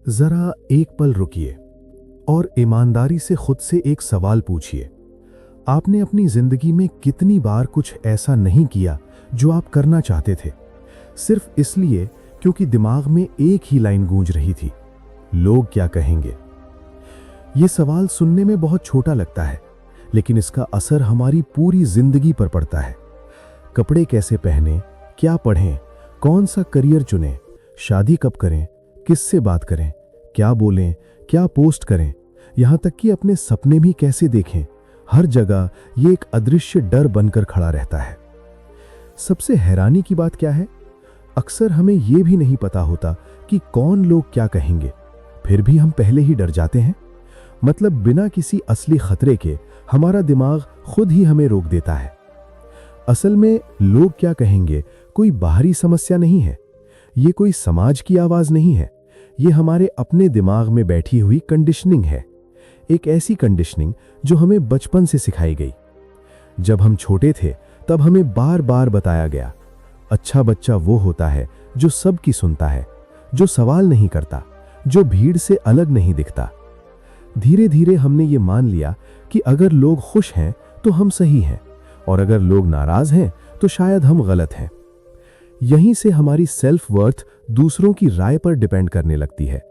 जरा एक पल रुकिए और ईमानदारी से खुद से एक सवाल पूछिए। आपने अपनी जिंदगी में कितनी बार कुछ ऐसा नहीं किया जो आप करना चाहते थे, सिर्फ इसलिए क्योंकि दिमाग में एक ही लाइन गूंज रही थी, लोग क्या कहेंगे। यह सवाल सुनने में बहुत छोटा लगता है, लेकिन इसका असर हमारी पूरी जिंदगी पर पड़ता है। कपड़े कैसे पहने, क्या पढ़ें, कौन सा करियर चुनें, शादी कब करें, किससे बात करें, क्या बोलें, क्या पोस्ट करें, यहां तक कि अपने सपने भी कैसे देखें, हर जगह ये एक अदृश्य डर बनकर खड़ा रहता है। सबसे हैरानी की बात क्या है, अक्सर हमें यह भी नहीं पता होता कि कौन लोग क्या कहेंगे, फिर भी हम पहले ही डर जाते हैं। मतलब बिना किसी असली खतरे के हमारा दिमाग खुद ही हमें रोक देता है। असल में लोग क्या कहेंगे कोई बाहरी समस्या नहीं है, ये कोई समाज की आवाज नहीं है, ये हमारे अपने दिमाग में बैठी हुई कंडीशनिंग है। एक ऐसी कंडीशनिंग जो हमें बचपन से सिखाई गई। जब हम छोटे थे तब हमें बार बार बताया गया, अच्छा बच्चा वो होता है जो सबकी सुनता है, जो सवाल नहीं करता, जो भीड़ से अलग नहीं दिखता। धीरे धीरे हमने ये मान लिया कि अगर लोग खुश हैं तो हम सही हैं, और अगर लोग नाराज हैं तो शायद हम गलत हैं। यहीं से हमारी सेल्फ वर्थ दूसरों की राय पर डिपेंड करने लगती है,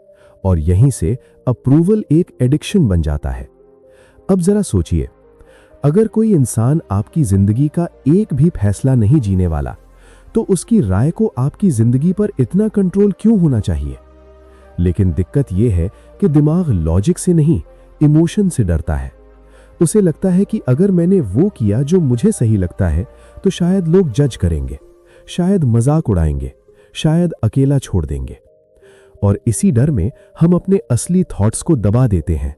और यहीं से अप्रूवल एक एडिक्शन बन जाता है। अब जरा सोचिए, अगर कोई इंसान आपकी जिंदगी का एक भी फैसला नहीं जीने वाला, तो उसकी राय को आपकी जिंदगी पर इतना कंट्रोल क्यों होना चाहिए? लेकिन दिक्कत यह है कि दिमाग लॉजिक से नहीं, इमोशन से डरता है। उसे लगता है कि अगर मैंने वो किया जो मुझे सही लगता है तो शायद लोग जज करेंगे, शायद मजाक उड़ाएंगे, शायद अकेला छोड़ देंगे। और इसी डर में हम अपने असली थॉट्स को दबा देते हैं,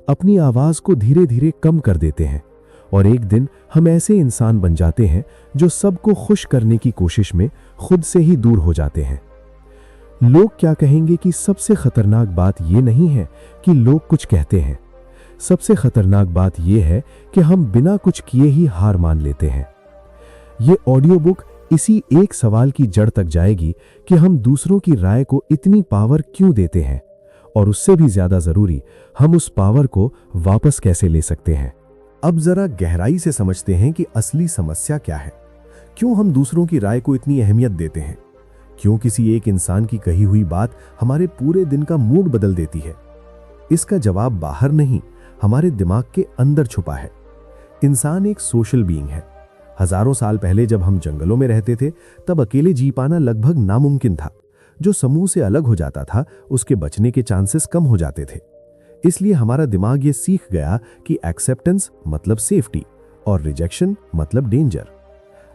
अपनी आवाज को धीरे धीरे कम कर देते हैं, और एक दिन हम ऐसे इंसान बन जाते हैं जो सबको खुश करने की कोशिश में खुद से ही दूर हो जाते हैं। लोग क्या कहेंगे कि सबसे खतरनाक बात यह नहीं है कि लोग कुछ कहते हैं, सबसे खतरनाक बात यह है कि हम बिना कुछ किए ही हार मान लेते हैं। ये ऑडियो बुक इसी एक सवाल की जड़ तक जाएगी कि हम दूसरों की राय को इतनी पावर क्यों देते हैं, और उससे भी ज्यादा जरूरी, हम उस पावर को वापस कैसे ले सकते हैं। अब जरा गहराई से समझते हैं कि असली समस्या क्या है। क्यों हम दूसरों की राय को इतनी अहमियत देते हैं? क्यों किसी एक इंसान की कही हुई बात हमारे पूरे दिन का मूड बदल देती है? इसका जवाब बाहर नहीं, हमारे दिमाग के अंदर छुपा है। इंसान एक सोशल बीइंग है। हजारों साल पहले जब हम जंगलों में रहते थे, तब अकेले जी पाना लगभग नामुमकिन था। जो समूह से अलग हो जाता था, उसके बचने के चांसेस कम हो जाते थे। इसलिए हमारा दिमाग ये सीख गया कि एक्सेप्टेंस मतलब सेफ्टी और रिजेक्शन मतलब डेंजर।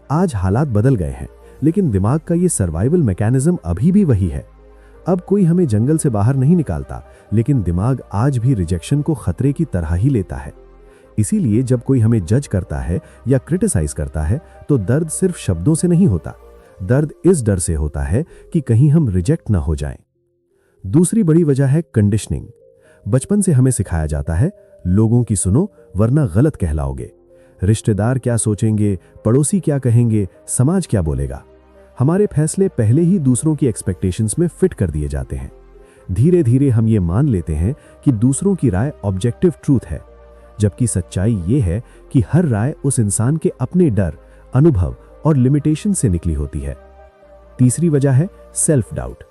आज हालात बदल गए हैं, लेकिन दिमाग का ये सर्वाइवल मैकेनिज्म अभी भी वही है। अब कोई हमें जंगल से बाहर नहीं निकालता, लेकिन दिमाग आज भी रिजेक्शन को खतरे की तरह ही लेता है। इसीलिए जब कोई हमें जज करता है या क्रिटिसाइज करता है, तो दर्द सिर्फ शब्दों से नहीं होता, दर्द इस डर से होता है कि कहीं हम रिजेक्ट ना हो जाएं। दूसरी बड़ी वजह है कंडीशनिंग। बचपन से हमें सिखाया जाता है, लोगों की सुनो वरना गलत कहलाओगे। रिश्तेदार क्या सोचेंगे, पड़ोसी क्या कहेंगे, समाज क्या बोलेगा। हमारे फैसले पहले ही दूसरों की एक्सपेक्टेशंस में फिट कर दिए जाते हैं। धीरे धीरे हम ये मान लेते हैं कि दूसरों की राय ऑब्जेक्टिव ट्रूथ है, जबकि सच्चाई ये है कि हर राय उस इंसान के अपने डर, अनुभव और लिमिटेशन से निकली होती है। तीसरी वजह है सेल्फ डाउट।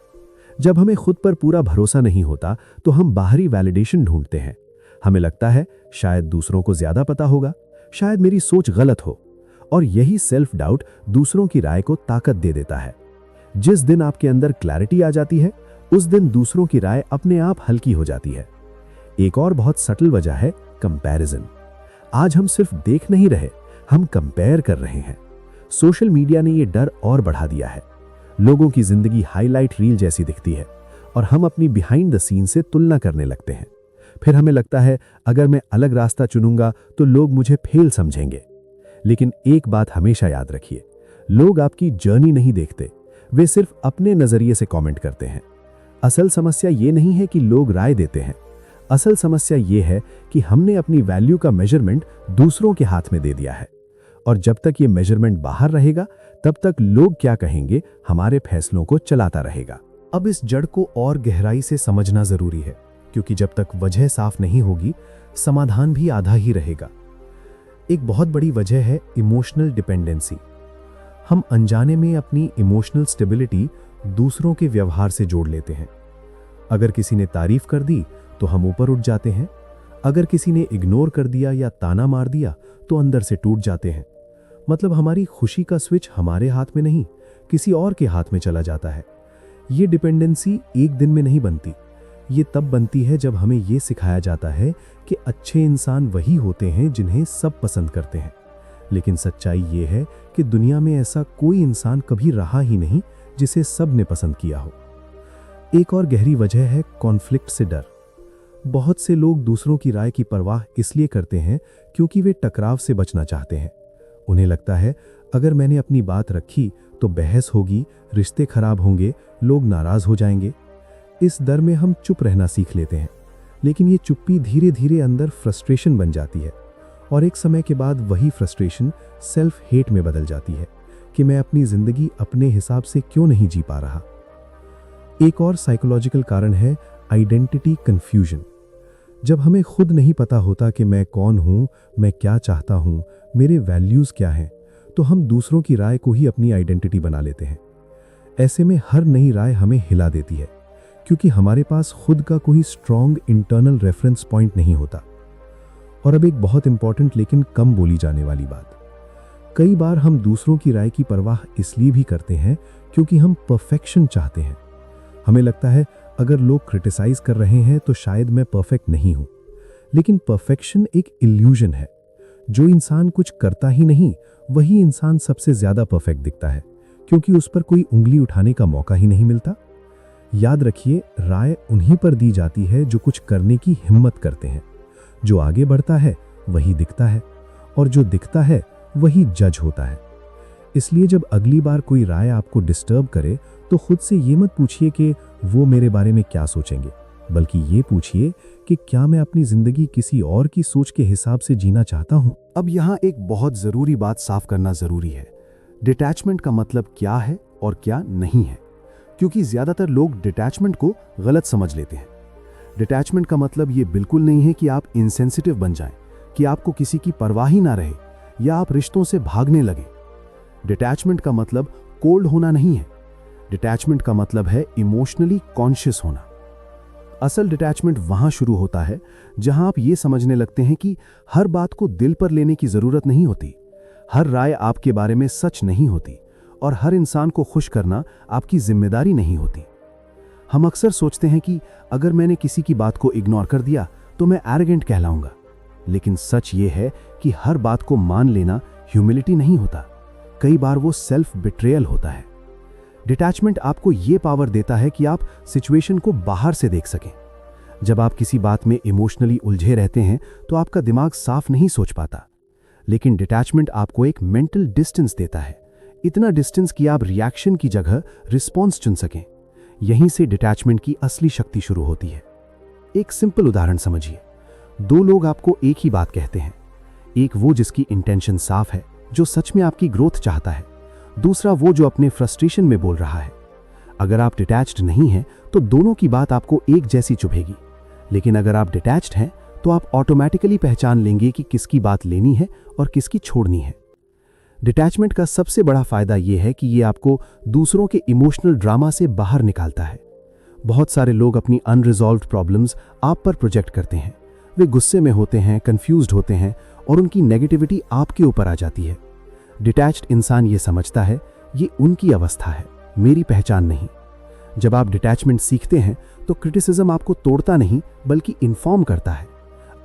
जब हमें खुद पर पूरा भरोसा नहीं होता, तो हम बाहरी वैलिडेशन ढूंढते हैं। हमें लगता है शायद दूसरों को ज्यादा पता होगा, शायद मेरी सोच गलत हो, और यही सेल्फ डाउट दूसरों की राय को ताकत दे देता है। जिस दिन आपके अंदर क्लैरिटी आ जाती है, उस दिन दूसरों की राय अपने आप हल्की हो जाती है। एक और बहुत सटल वजह है कंपैरिजन। आज हम सिर्फ देख नहीं रहे, हम कंपेयर कर रहे हैं। सोशल मीडिया ने यह डर और बढ़ा दिया है। लोगों की जिंदगी हाईलाइट रील जैसी दिखती है, और हम अपनी बिहाइंड द सीन से तुलना करने लगते हैं। फिर हमें लगता है अगर मैं अलग रास्ता चुनूंगा तो लोग मुझे फेल समझेंगे। लेकिन एक बात हमेशा याद रखिए, लोग आपकी जर्नी नहीं देखते, वे सिर्फ अपने नजरिए से कमेंट करते हैं। असल समस्या ये नहीं है कि लोग राय देते हैं, असल समस्या ये है कि हमने अपनी वैल्यू का मेजरमेंट दूसरों के हाथ में दे दिया है। और जब तक ये मेजरमेंट बाहर रहेगा, तब तक लोग क्या कहेंगे हमारे फैसलों को चलाता रहेगा। अब इस जड़ को और गहराई से समझना जरूरी है, क्योंकि जब तक वजह साफ नहीं होगी, समाधान भी आधा ही रहेगा। एक बहुत बड़ी वजह है इमोशनल डिपेंडेंसी। हम अनजाने में अपनी इमोशनल स्टेबिलिटी दूसरों के व्यवहार से जोड़ लेते हैं। अगर किसी ने तारीफ कर दी तो हम ऊपर उठ जाते हैं, अगर किसी ने इग्नोर कर दिया या ताना मार दिया तो अंदर से टूट जाते हैं। मतलब हमारी खुशी का स्विच हमारे हाथ में नहीं, किसी और के हाथ में चला जाता है। ये डिपेंडेंसी एक दिन में नहीं बनती। ये तब बनती है जब हमें ये सिखाया जाता है कि अच्छे इंसान वही होते हैं जिन्हें सब पसंद करते हैं। लेकिन सच्चाई ये है कि दुनिया में ऐसा कोई इंसान कभी रहा ही नहीं जिसे सब ने पसंद किया हो। एक और गहरी वजह है कॉन्फ्लिक्ट से डर। बहुत से लोग दूसरों की राय की परवाह इसलिए करते हैं क्योंकि वे टकराव से बचना चाहते हैं। उन्हें लगता है अगर मैंने अपनी बात रखी तो बहस होगी, रिश्ते खराब होंगे, लोग नाराज हो जाएंगे। इस डर में हम चुप रहना सीख लेते हैं, लेकिन ये चुप्पी धीरे धीरे अंदर फ्रस्ट्रेशन बन जाती है और एक समय के बाद वही फ्रस्ट्रेशन सेल्फ हेट में बदल जाती है कि मैं अपनी जिंदगी अपने हिसाब से क्यों नहीं जी पा रहा। एक और साइकोलॉजिकल कारण है आइडेंटिटी कंफ्यूजन। जब हमें खुद नहीं पता होता कि मैं कौन हूं, मैं क्या चाहता हूं, मेरे वैल्यूज क्या हैं, तो हम दूसरों की राय को ही अपनी आइडेंटिटी बना लेते हैं। ऐसे में हर नई राय हमें हिला देती है, क्योंकि हमारे पास खुद का कोई स्ट्रॉन्ग इंटरनल रेफरेंस पॉइंट नहीं होता। और अब एक बहुत इंपॉर्टेंट लेकिन कम बोली जाने वाली बात, कई बार हम दूसरों की राय की परवाह इसलिए भी करते हैं क्योंकि हम परफेक्शन चाहते हैं। हमें लगता है अगर लोग क्रिटिसाइज कर रहे हैं तो शायद मैं परफेक्ट नहीं हूं। लेकिन परफेक्शन एक इल्यूजन है। जो इंसान कुछ करता ही नहीं, वही इंसान सबसे ज्यादा परफेक्ट दिखता है, क्योंकि उस पर कोई उंगली उठाने का मौका ही नहीं मिलता। याद रखिए, राय उन्हीं पर दी जाती है जो कुछ करने की हिम्मत करते हैं। जो आगे बढ़ता है वही दिखता है, और जो दिखता है वही जज होता है। इसलिए जब अगली बार कोई राय आपको डिस्टर्ब करे तो खुद से ये मत पूछिए कि वो मेरे बारे में क्या सोचेंगे, बल्कि ये पूछिए कि क्या मैं अपनी जिंदगी किसी और की सोच के हिसाब से जीना चाहता हूं। अब यहां एक बहुत जरूरी बात साफ करना जरूरी है। डिटैचमेंट का मतलब क्या है और क्या नहीं है, क्योंकि ज्यादातर लोग डिटैचमेंट को गलत समझ लेते हैं। डिटैचमेंट का मतलब ये बिल्कुल नहीं है कि आप इनसेंसिटिव बन जाएं, कि आपको किसी की परवाह ही ना रहे या आप रिश्तों से भागने लगे। डिटैचमेंट का मतलब कोल्ड होना नहीं है। डिटैचमेंट का मतलब है इमोशनली कॉन्शियस होना। असल डिटैचमेंट वहां शुरू होता है जहां आप ये समझने लगते हैं कि हर बात को दिल पर लेने की जरूरत नहीं होती, हर राय आपके बारे में सच नहीं होती, और हर इंसान को खुश करना आपकी जिम्मेदारी नहीं होती। हम अक्सर सोचते हैं कि अगर मैंने किसी की बात को इग्नोर कर दिया तो मैं एरोगेंट कहलाऊंगा, लेकिन सच ये है कि हर बात को मान लेना ह्यूमिलिटी नहीं होता, कई बार वो सेल्फ बिट्रेयल होता है। डिटैचमेंट आपको ये पावर देता है कि आप सिचुएशन को बाहर से देख सकें। जब आप किसी बात में इमोशनली उलझे रहते हैं तो आपका दिमाग साफ नहीं सोच पाता, लेकिन डिटैचमेंट आपको एक मेंटल डिस्टेंस देता है, इतना डिस्टेंस कि आप रिएक्शन की जगह रिस्पॉन्स चुन सकें। यहीं से डिटैचमेंट की असली शक्ति शुरू होती है। एक सिंपल उदाहरण समझिए। दो लोग आपको एक ही बात कहते हैं, एक वो जिसकी इंटेंशन साफ है, जो सच में आपकी ग्रोथ चाहता है, दूसरा वो जो अपने फ्रस्ट्रेशन में बोल रहा है। अगर आप डिटैच्ड नहीं हैं तो दोनों की बात आपको एक जैसी चुभेगी, लेकिन अगर आप डिटैच्ड हैं तो आप ऑटोमेटिकली पहचान लेंगे कि किसकी बात लेनी है और किसकी छोड़नी है। डिटैचमेंट का सबसे बड़ा फायदा यह है कि ये आपको दूसरों के इमोशनल ड्रामा से बाहर निकालता है। बहुत सारे लोग अपनी अनरिजॉल्व्ड प्रॉब्लम्स आप पर प्रोजेक्ट करते हैं। वे गुस्से में होते हैं, कंफ्यूज्ड होते हैं, और उनकी नेगेटिविटी आपके ऊपर आ जाती है। डिटैच्ड इंसान ये समझता है ये उनकी अवस्था है, मेरी पहचान नहीं। जब आप डिटैचमेंट सीखते हैं तो क्रिटिसिज्म आपको तोड़ता नहीं बल्कि इन्फॉर्म करता है।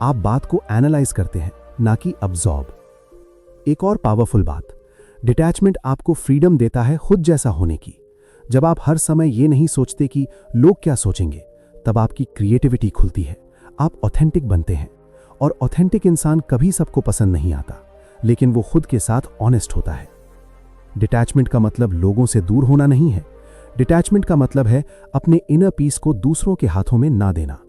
आप बात को एनालाइज करते हैं, ना कि अब्सॉर्ब। एक और पावरफुल बात, डिटैचमेंट आपको फ्रीडम देता है खुद जैसा होने की। जब आप हर समय ये नहीं सोचते कि लोग क्या सोचेंगे, तब आपकी क्रिएटिविटी खुलती है, आप ऑथेंटिक बनते हैं। और ऑथेंटिक इंसान कभी सबको पसंद नहीं आता, लेकिन वो खुद के साथ ऑनेस्ट होता है। डिटैचमेंट का मतलब लोगों से दूर होना नहीं है। डिटैचमेंट का मतलब है अपने इनर पीस को दूसरों के हाथों में ना देना।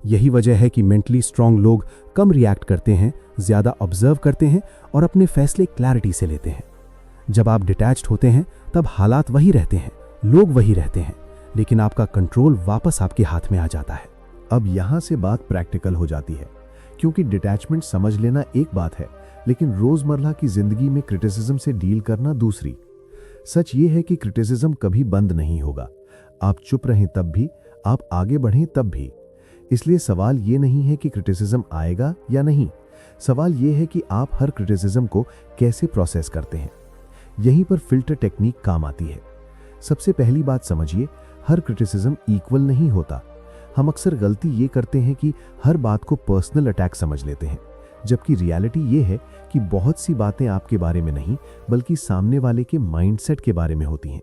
यही वजह है कि मेंटली स्ट्रांग लोग कम रिएक्ट करते हैं, ज्यादा ऑब्जर्व करते हैं और अपने फैसले क्लैरिटी से लेते हैं। जब आप डिटैच्ड होते हैं तब हालात वही रहते हैं, लोग वही रहते हैं, लेकिन आपका कंट्रोल वापस आपके हाथ में आ जाता है। अब यहां से बात प्रैक्टिकल हो जाती है, क्योंकि डिटैचमेंट समझ लेना एक बात है, लेकिन रोजमर्रा की जिंदगी में क्रिटिसिज्म से डील करना दूसरी। सच ये है कि क्रिटिसिज्म कभी बंद नहीं होगा। आप चुप रहें तब भी, आप आगे बढ़ें तब भी। इसलिए सवाल ये नहीं है कि क्रिटिसिज्म आएगा या नहीं, सवाल ये है कि आप हर क्रिटिसिज्म को कैसे प्रोसेस करते हैं। यहीं पर फिल्टर टेक्निक काम आती है। सबसे पहली बात समझिए, हर क्रिटिसिज्म इक्वल नहीं होता। हम अक्सर गलती ये करते हैं कि हर बात को पर्सनल अटैक समझ लेते हैं, जबकि रियलिटी ये है कि बहुत सी बातें आपके बारे में नहीं बल्कि सामने वाले के माइंडसेट के बारे में होती हैं।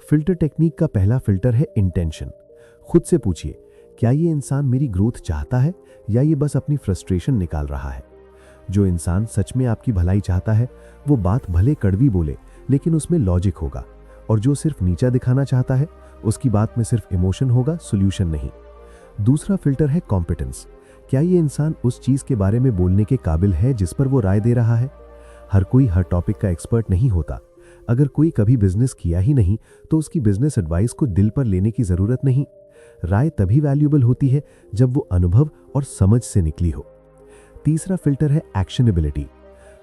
फिल्टर टेक्निक का पहला फिल्टर है इंटेंशन। खुद से पूछिए, क्या ये इंसान मेरी ग्रोथ चाहता है या ये बस अपनी फ्रस्ट्रेशन निकाल रहा है? जो इंसान सच में आपकी भलाई चाहता है वो बात भले कड़वी बोले लेकिन उसमें लॉजिक होगा, और जो सिर्फ नीचा दिखाना चाहता है उसकी बात में सिर्फ इमोशन होगा, सॉल्यूशन नहीं। दूसरा फिल्टर है कॉम्पिटेंस। क्या ये इंसान उस चीज के बारे में बोलने के काबिल है जिस पर वो राय दे रहा है? हर कोई हर टॉपिक का एक्सपर्ट नहीं होता। अगर कोई कभी बिजनेस किया ही नहीं तो उसकी बिजनेस एडवाइस को दिल पर लेने की जरूरत नहीं। राय तभी वैल्यूएबल होती है जब वो अनुभव और समझ से निकली हो। तीसरा फिल्टर है एक्शनेबिलिटी।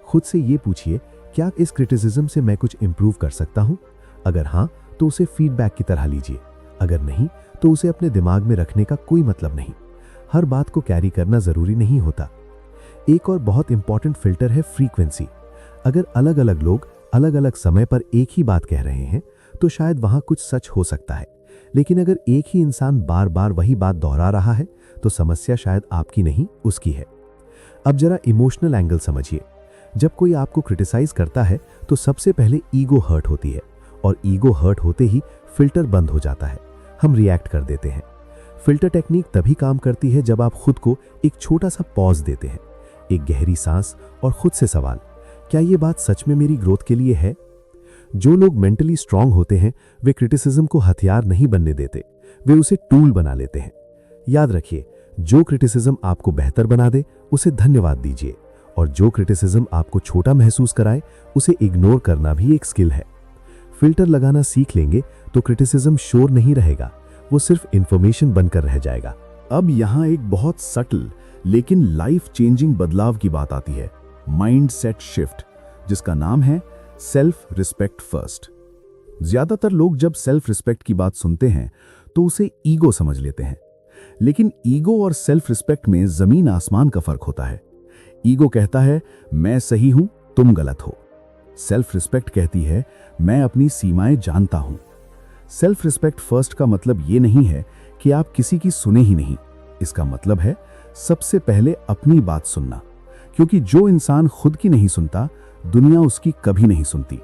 खुद से ये पूछिए, क्या इस क्रिटिसिज्म से मैं कुछ इंप्रूव कर सकता हूं? अगर हां तो उसे फीडबैक की तरह लीजिए, अगर नहीं तो उसे अपने दिमाग में रखने का कोई मतलब नहीं। हर बात को कैरी करना जरूरी नहीं होता। एक और बहुत इंपॉर्टेंट फिल्टर है फ्रीक्वेंसी। अगर अलग अलग लोग अलग अलग समय पर एक ही बात कह रहे हैं तो शायद वहां कुछ सच हो सकता है, लेकिन अगर एक ही इंसान बार बार वही बात दोहरा रहा है तो समस्या शायद आपकी नहीं उसकी है। अब जरा इमोशनल एंगल समझिए। जब कोई आपको क्रिटिसाइज करता है तो सबसे पहले ईगो हर्ट होती है, और ईगो हर्ट होते ही फिल्टर बंद हो जाता है, हम रिएक्ट कर देते हैं। फिल्टर टेक्निक तभी काम करती है जब आप खुद को एक छोटा सा पॉज देते हैं, एक गहरी सांस, और खुद से सवाल, क्या ये बात सच में मेरी ग्रोथ के लिए है? जो लोग मेंटली स्ट्रांग होते हैं वे क्रिटिसिज्म को हथियार नहीं बनने देते, वे उसे टूल बना लेते हैं। याद रखिए, जो क्रिटिसिज्म आपको बेहतर बना दे उसे धन्यवाद दीजिए, और जो क्रिटिसिज्म आपको छोटा महसूस कराए उसे इग्नोर करना भी एक स्किल है। फिल्टर लगाना सीख लेंगे तो क्रिटिसिज्म शोर नहीं रहेगा, वो सिर्फ इंफॉर्मेशन बनकर रह जाएगा। अब यहां एक बहुत सटल लेकिन लाइफ चेंजिंग बदलाव की बात आती है, माइंडसेट शिफ्ट, जिसका नाम है सेल्फ रिस्पेक्ट फर्स्ट। ज्यादातर लोग जब सेल्फ रिस्पेक्ट की बात सुनते हैं तो उसे ईगो समझ लेते हैं, लेकिन ईगो और सेल्फ रिस्पेक्ट में जमीन आसमान का फर्क होता है। ईगो कहता है मैं सही हूं, तुम गलत हो। सेल्फ रिस्पेक्ट कहती है मैं अपनी सीमाएं जानता हूं। सेल्फ रिस्पेक्ट फर्स्ट का मतलब ये नहीं है कि आप किसी की सुने ही नहीं, इसका मतलब है सबसे पहले अपनी बात सुनना, क्योंकि जो इंसान खुद की नहीं सुनता दुनिया उसकी कभी नहीं सुनती।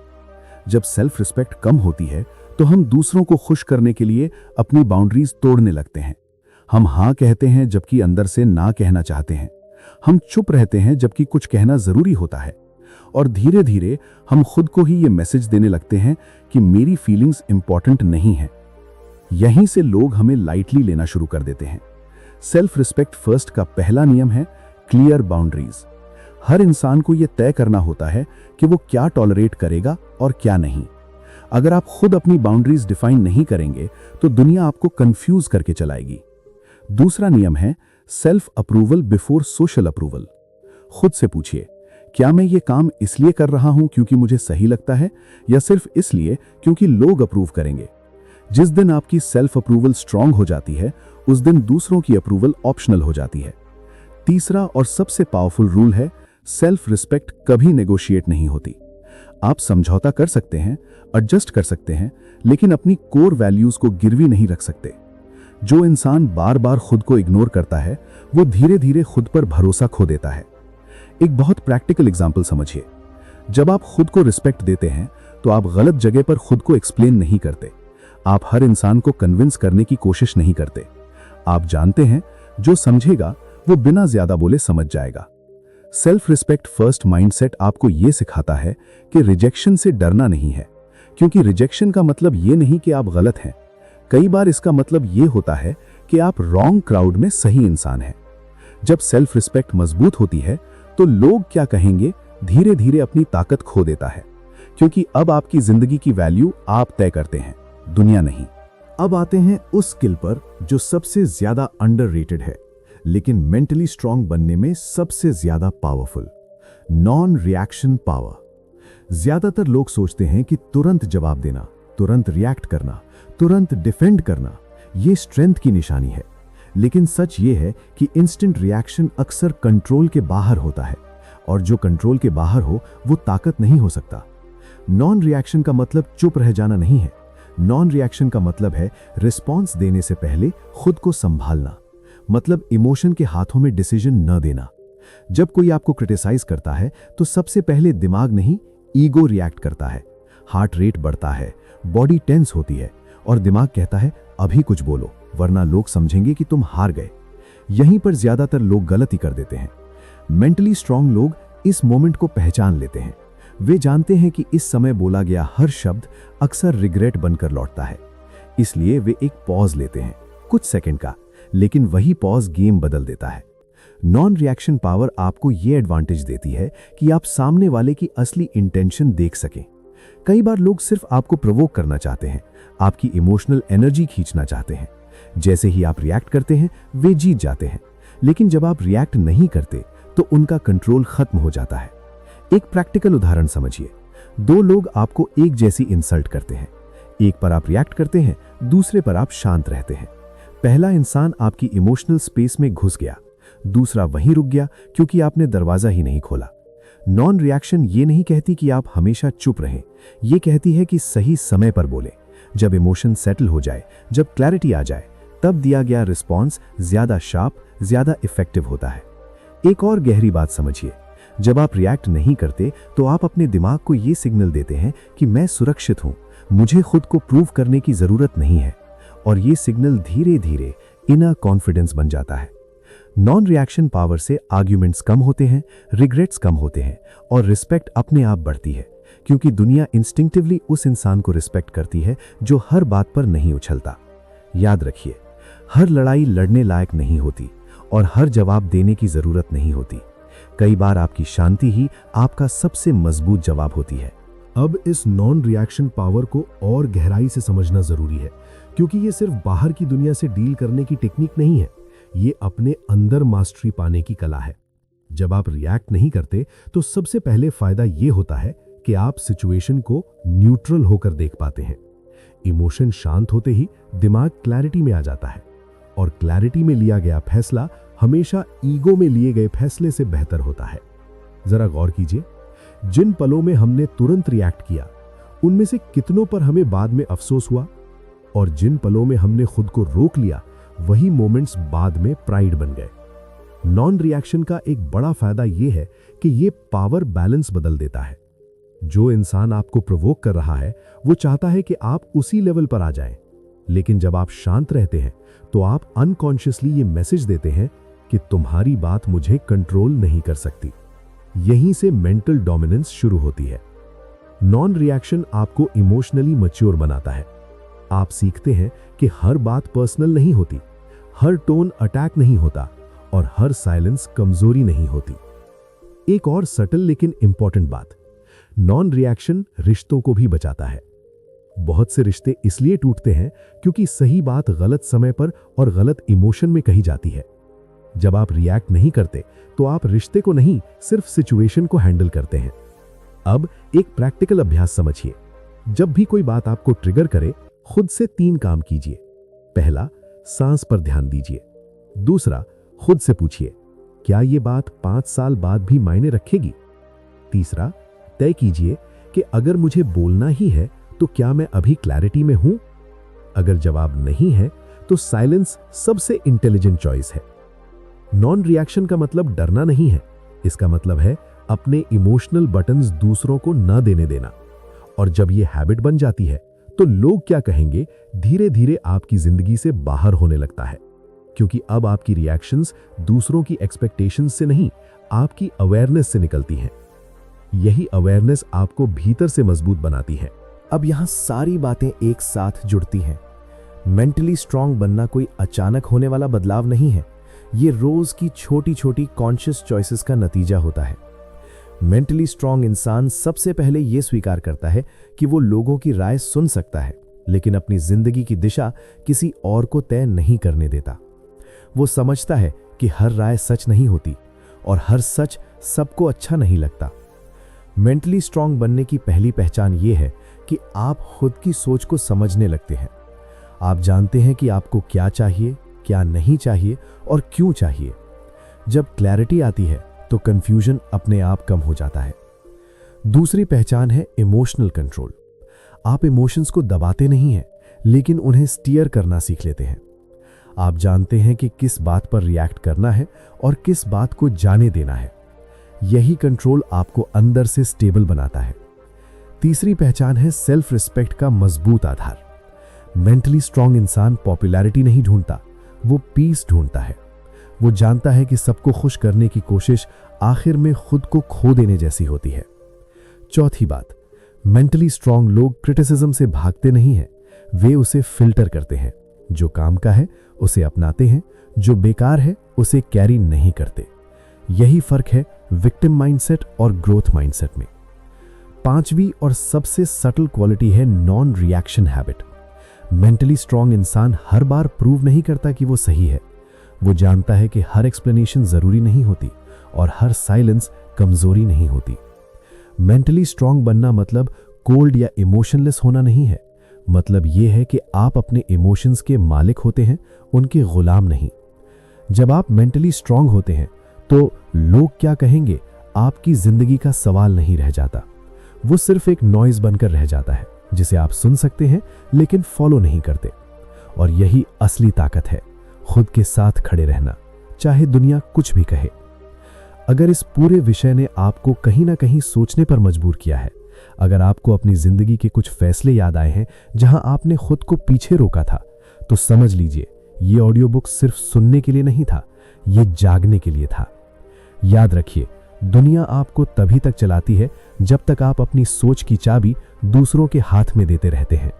जब सेल्फ रिस्पेक्ट कम होती है तो हम दूसरों को खुश करने के लिए अपनी बाउंड्रीज तोड़ने लगते हैं। हम हाँ कहते हैं जबकि अंदर से ना कहना चाहते हैं। हम चुप रहते हैं जबकि कुछ कहना जरूरी होता है, और धीरे धीरे हम खुद को ही ये मैसेज देने लगते हैं कि मेरी फीलिंग्स इंपॉर्टेंट नहीं है। यहीं से लोग हमें लाइटली लेना शुरू कर देते हैं। सेल्फ रिस्पेक्ट फर्स्ट का पहला नियम है क्लियर बाउंड्रीज। हर इंसान को यह तय करना होता है कि वो क्या टॉलरेट करेगा और क्या नहीं। अगर आप खुद अपनी बाउंड्रीज डिफाइन नहीं करेंगे तो दुनिया आपको कंफ्यूज करके चलाएगी। दूसरा नियम है self approval before social approval. खुद से पूछिए, क्या मैं ये काम इसलिए कर रहा हूं क्योंकि मुझे सही लगता है, या सिर्फ इसलिए क्योंकि लोग अप्रूव करेंगे? जिस दिन आपकी सेल्फ अप्रूवल स्ट्रांग हो जाती है उस दिन दूसरों की अप्रूवल ऑप्शनल हो जाती है। तीसरा और सबसे पावरफुल रूल है सेल्फ रिस्पेक्ट कभी नेगोशिएट नहीं होती। आप समझौता कर सकते हैं, एडजस्ट कर सकते हैं, लेकिन अपनी कोर वैल्यूज को गिरवी नहीं रख सकते। जो इंसान बार बार खुद को इग्नोर करता है वो धीरे धीरे खुद पर भरोसा खो देता है। एक बहुत प्रैक्टिकल एग्जाम्पल समझिए। जब आप खुद को रिस्पेक्ट देते हैं तो आप गलत जगह पर खुद को एक्सप्लेन नहीं करते। आप हर इंसान को कन्विंस करने की कोशिश नहीं करते। आप जानते हैं जो समझेगा वो बिना ज्यादा बोले समझ जाएगा। सेल्फ रिस्पेक्ट फर्स्ट माइंडसेट आपको यह सिखाता है कि रिजेक्शन से डरना नहीं है, क्योंकि रिजेक्शन का मतलब यह नहीं कि आप गलत हैं। कई बार इसका मतलब यह होता है कि आप रॉन्ग क्राउड में सही इंसान हैं। जब सेल्फ रिस्पेक्ट मजबूत होती है तो लोग क्या कहेंगे धीरे धीरे अपनी ताकत खो देता है, क्योंकि अब आपकी जिंदगी की वैल्यू आप तय करते हैं, दुनिया नहीं। अब आते हैं उस स्किल पर जो सबसे ज्यादा अंडररेटेड है, लेकिन मेंटली स्ट्रांग बनने में सबसे ज्यादा पावरफुल, नॉन रिएक्शन पावर। ज्यादातर लोग सोचते हैं कि तुरंत जवाब देना, तुरंत रिएक्ट करना, तुरंत डिफेंड करना ये स्ट्रेंथ की निशानी है। लेकिन सच ये है कि इंस्टेंट रिएक्शन अक्सर कंट्रोल के बाहर होता है, और जो कंट्रोल के बाहर हो वो ताकत नहीं हो सकता। नॉन रिएक्शन का मतलब चुप रह जाना नहीं है। नॉन रिएक्शन का मतलब है रिस्पॉन्स देने से पहले खुद को संभालना, मतलब इमोशन के हाथों में डिसीजन न देना। जब कोई आपको क्रिटिसाइज करता है तो सबसे पहले दिमाग नहीं, ईगो रिएक्ट करता है। हार्ट रेट बढ़ता है, बॉडी टेंस होती है और दिमाग कहता है अभी कुछ बोलो वरना लोग समझेंगे कि तुम हार गए। यहीं पर ज्यादातर लोग गलती कर देते हैं। मेंटली स्ट्रांग लोग इस मोमेंट को पहचान लेते हैं। वे जानते हैं कि इस समय बोला गया हर शब्द अक्सर रिग्रेट बनकर लौटता है। इसलिए वे एक पॉज लेते हैं, कुछ सेकंड का, लेकिन वही पॉज गेम बदल देता है। नॉन रिएक्शन पावर आपको यह एडवांटेज देती है कि आप सामने वाले की असली इंटेंशन देख सकें। कई बार लोग सिर्फ आपको प्रोवोक करना चाहते हैं, आपकी इमोशनल एनर्जी खींचना चाहते हैं। जैसे ही आप रिएक्ट करते हैं वे जीत जाते हैं, लेकिन जब आप रिएक्ट नहीं करते तो उनका कंट्रोल खत्म हो जाता है। एक प्रैक्टिकल उदाहरण समझिए। दो लोग आपको एक जैसी इंसल्ट करते हैं, एक पर आप रिएक्ट करते हैं, दूसरे पर आप शांत रहते हैं। पहला इंसान आपकी इमोशनल स्पेस में घुस गया, दूसरा वहीं रुक गया क्योंकि आपने दरवाजा ही नहीं खोला। नॉन रिएक्शन ये नहीं कहती कि आप हमेशा चुप रहें, ये कहती है कि सही समय पर बोलें। जब इमोशन सेटल हो जाए, जब क्लैरिटी आ जाए, तब दिया गया रिस्पॉन्स ज्यादा शार्प, ज्यादा इफेक्टिव होता है। एक और गहरी बात समझिए, जब आप रिएक्ट नहीं करते तो आप अपने दिमाग को यह सिग्नल देते हैं कि मैं सुरक्षित हूं, मुझे खुद को प्रूव करने की जरूरत नहीं है, और ये सिग्नल धीरे धीरे इनर कॉन्फिडेंस बन जाता है। नॉन रिएक्शन पावर से आर्ग्यूमेंट्स कम होते हैं, रिग्रेट्स कम होते हैं और रिस्पेक्ट अपने आप बढ़ती है, क्योंकि दुनिया इंस्टिंक्टिवली उस इंसान को रिस्पेक्ट करती है जो हर बात पर नहीं उछलता। याद रखिए, हर लड़ाई लड़ने लायक नहीं होती और हर जवाब देने की जरूरत नहीं होती। कई बार आपकी शांति ही आपका सबसे मजबूत जवाब होती है। अब इस नॉन रिएक्शन पावर को और गहराई से समझना जरूरी है, क्योंकि ये सिर्फ बाहर की दुनिया से डील करने की टेक्निक नहीं है, ये अपने अंदर मास्टरी पाने की कला है। जब आप रिएक्ट नहीं करते तो सबसे पहले फायदा ये होता है कि आप सिचुएशन को न्यूट्रल होकर देख पाते हैं। इमोशन शांत होते ही दिमाग क्लैरिटी में आ जाता है, और क्लैरिटी में लिया गया फैसला हमेशा ईगो में लिए गए फैसले से बेहतर होता है। जरा गौर कीजिए, जिन पलों में हमने तुरंत रिएक्ट किया उनमें से कितनों पर हमें बाद में अफसोस हुआ, और जिन पलों में हमने खुद को रोक लिया वही मोमेंट्स बाद में प्राइड बन गए। नॉन रिएक्शन का एक बड़ा फायदा यह है कि यह पावर बैलेंस बदल देता है। जो इंसान आपको प्रोवोक कर रहा है वो चाहता है कि आप उसी लेवल पर आ जाएं, लेकिन जब आप शांत रहते हैं तो आप अनकॉन्शियसली ये मैसेज देते हैं कि तुम्हारी बात मुझे कंट्रोल नहीं कर सकती। यहीं से मेंटल डोमिनेंस शुरू होती है। नॉन रिएक्शन आपको इमोशनली मैच्योर बनाता है। आप सीखते हैं कि हर बात पर्सनल नहीं होती, हर टोन अटैक नहीं होता और हर साइलेंस कमजोरी नहीं होती। एक और सटल लेकिन इंपॉर्टेंट बात, नॉन रिएक्शन रिश्तों को भी बचाता है। बहुत से रिश्ते इसलिए टूटते हैं क्योंकि सही बात गलत समय पर और गलत इमोशन में कही जाती है। जब आप रिएक्ट नहीं करते तो आप रिश्ते को नहीं, सिर्फ सिचुएशन को हैंडल करते हैं। अब एक प्रैक्टिकल अभ्यास समझिए। जब भी कोई बात आपको ट्रिगर करे, खुद से 3 काम कीजिए। पहला, सांस पर ध्यान दीजिए। दूसरा, खुद से पूछिए, क्या यह बात 5 साल बाद भी मायने रखेगी? तीसरा, तय कीजिए कि अगर मुझे बोलना ही है तो क्या मैं अभी क्लैरिटी में हूं? अगर जवाब नहीं है तो साइलेंस सबसे इंटेलिजेंट चॉइस है। नॉन रिएक्शन का मतलब डरना नहीं है, इसका मतलब है अपने इमोशनल बटन्स दूसरों को न देने देना। और जब यह हैबिट बन जाती है तो लोग क्या कहेंगे धीरे धीरे आपकी जिंदगी से बाहर होने लगता है, क्योंकि अब आपकी रिएक्शंस दूसरों की एक्सपेक्टेशंस से नहीं, आपकी अवेयरनेस से निकलती हैं। यही अवेयरनेस आपको भीतर से मजबूत बनाती है। अब यहां सारी बातें एक साथ जुड़ती हैं। मेंटली स्ट्रांग बनना कोई अचानक होने वाला बदलाव नहीं है, ये रोज की छोटी छोटी कॉन्शियस चॉइसेस का नतीजा होता है। मेंटली स्ट्रांग इंसान सबसे पहले यह स्वीकार करता है कि वो लोगों की राय सुन सकता है, लेकिन अपनी जिंदगी की दिशा किसी और को तय नहीं करने देता। वो समझता है कि हर राय सच नहीं होती और हर सच सबको अच्छा नहीं लगता। मेंटली स्ट्रांग बनने की पहली पहचान ये है कि आप खुद की सोच को समझने लगते हैं। आप जानते हैं कि आपको क्या चाहिए, क्या नहीं चाहिए और क्यों चाहिए। जब क्लैरिटी आती है तो कंफ्यूजन अपने आप कम हो जाता है। दूसरी पहचान है इमोशनल कंट्रोल। आप इमोशंस को दबाते नहीं हैं, लेकिन उन्हें स्टीयर करना सीख लेते हैं। आप जानते हैं कि किस बात पर रिएक्ट करना है और किस बात को जाने देना है। यही कंट्रोल आपको अंदर से स्टेबल बनाता है। तीसरी पहचान है सेल्फ रिस्पेक्ट का मजबूत आधार। मेंटली स्ट्रांग इंसान पॉपुलैरिटी नहीं ढूंढता, वो पीस ढूंढता है। वो जानता है कि सबको खुश करने की कोशिश आखिर में खुद को खो देने जैसी होती है। चौथी बात, मेंटली स्ट्रांग लोग क्रिटिसिज्म से भागते नहीं हैं, वे उसे फिल्टर करते हैं। जो काम का है उसे अपनाते हैं, जो बेकार है उसे कैरी नहीं करते। यही फर्क है विक्टिम माइंडसेट और ग्रोथ माइंडसेट में। पांचवी और सबसे सटल क्वालिटी है non reaction habit. Mentally strong इंसान हर बार प्रूव नहीं करता कि वो सही है। वो जानता है कि हर एक्सप्लेनेशन जरूरी नहीं होती और हर साइलेंस कमजोरी नहीं होती। मेंटली स्ट्रांग बनना मतलब कोल्ड या इमोशनलेस होना नहीं है। मतलब यह है कि आप अपने इमोशंस के मालिक होते हैं, उनके गुलाम नहीं। जब आप मेंटली स्ट्रांग होते हैं तो लोग क्या कहेंगे आपकी जिंदगी का सवाल नहीं रह जाता। वो सिर्फ एक नॉइज बनकर रह जाता है जिसे आप सुन सकते हैं लेकिन फॉलो नहीं करते। और यही असली ताकत है, खुद के साथ खड़े रहना, चाहे दुनिया कुछ भी कहे। अगर इस पूरे विषय ने आपको कहीं ना कहीं सोचने पर मजबूर किया है, अगर आपको अपनी जिंदगी के कुछ फैसले याद आए हैं जहां आपने खुद को पीछे रोका था, तो समझ लीजिए ये ऑडियो बुक सिर्फ सुनने के लिए नहीं था, ये जागने के लिए था। याद रखिए, दुनिया आपको तभी तक चलाती है जब तक आप अपनी सोच की चाबी दूसरों के हाथ में देते रहते हैं।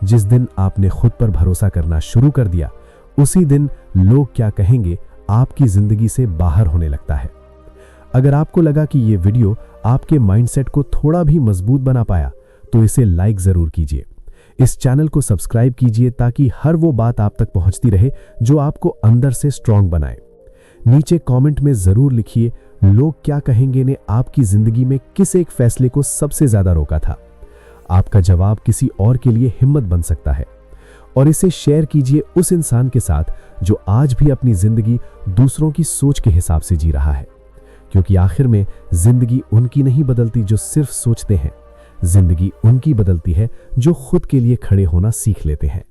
जिस दिन आपने खुद पर भरोसा करना शुरू कर दिया, उसी दिन लोग क्या कहेंगे आपकी जिंदगी से बाहर होने लगता है। अगर आपको लगा कि ये वीडियो आपके माइंडसेट को थोड़ा भी मजबूत बना पाया, तो इसे लाइक जरूर कीजिए। इस चैनल को सब्सक्राइब कीजिए ताकि हर वो बात आप तक पहुंचती रहे जो आपको अंदर से स्ट्रांग बनाए। नीचे कमेंट में जरूर लिखिए लोग क्या कहेंगे ने आपकी जिंदगी में किस एक फैसले को सबसे ज्यादा रोका था। आपका जवाब किसी और के लिए हिम्मत बन सकता है। और इसे शेयर कीजिए उस इंसान के साथ जो आज भी अपनी जिंदगी दूसरों की सोच के हिसाब से जी रहा है। क्योंकि आखिर में जिंदगी उनकी नहीं बदलती जो सिर्फ सोचते हैं, जिंदगी उनकी बदलती है जो खुद के लिए खड़े होना सीख लेते हैं।